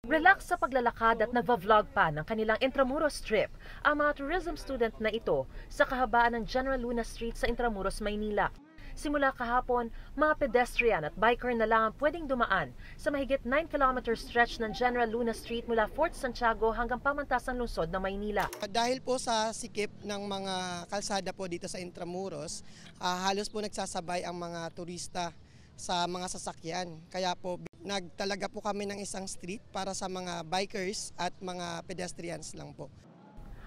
Relax sa paglalakad at nagva-vlog pa ng kanilang Intramuros trip ang mga tourism student na ito sa kahabaan ng General Luna Street sa Intramuros, Maynila. Simula kahapon, mga pedestrian at biker na lang ang pwedeng dumaan sa mahigit 9-kilometer stretch ng General Luna Street mula Fort Santiago hanggang pamantasang lungsod ng Maynila. Dahil po sa sikip ng mga kalsada po dito sa Intramuros, halos po nagsasabay ang mga turista sa mga sasakyan. Kaya po nagtalaga po kami ng isang street para sa mga bikers at mga pedestrians lang po.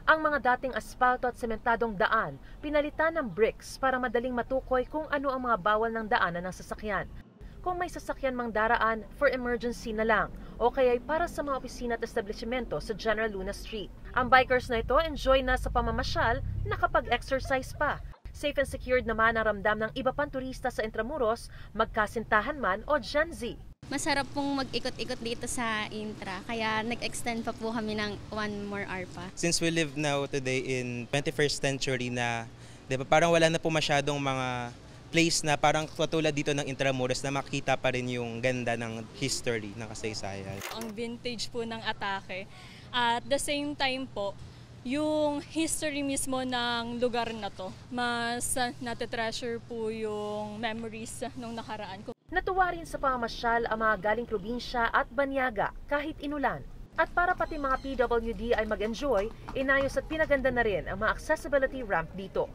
Ang mga dating asfalto at sementadong daan, pinalitan ng bricks para madaling matukoy kung ano ang mga bawal ng daanan ng sasakyan. Kung may sasakyan mang daraan, for emergency na lang, o kaya'y para sa mga opisina at establishmento sa General Luna Street. Ang bikers na ito enjoy na sa pamamasyal, nakapag-exercise pa. Safe and secured naman ang ramdam ng iba pang turista sa Intramuros, magkasintahan man o Gen Z. Masarap pong mag-ikot-ikot dito sa Intra, kaya nag-extend pa po kami ng 1 more hour pa. Since we live now today in 21st century na, di ba, parang wala na po masyadong mga place na parang katulad dito ng Intramuros na makita pa rin yung ganda ng history, ng kasaysayan. Ang vintage po ng Atake. At the same time po, yung history mismo ng lugar na to, mas natetreasure po yung memories nung nakaraan. Natuwa rin sa pamamasyal ang mga galing probinsya at banyaga kahit inulan. At para pati mga PWD ay mag-enjoy, inayos at pinaganda na rin ang mga accessibility ramp dito.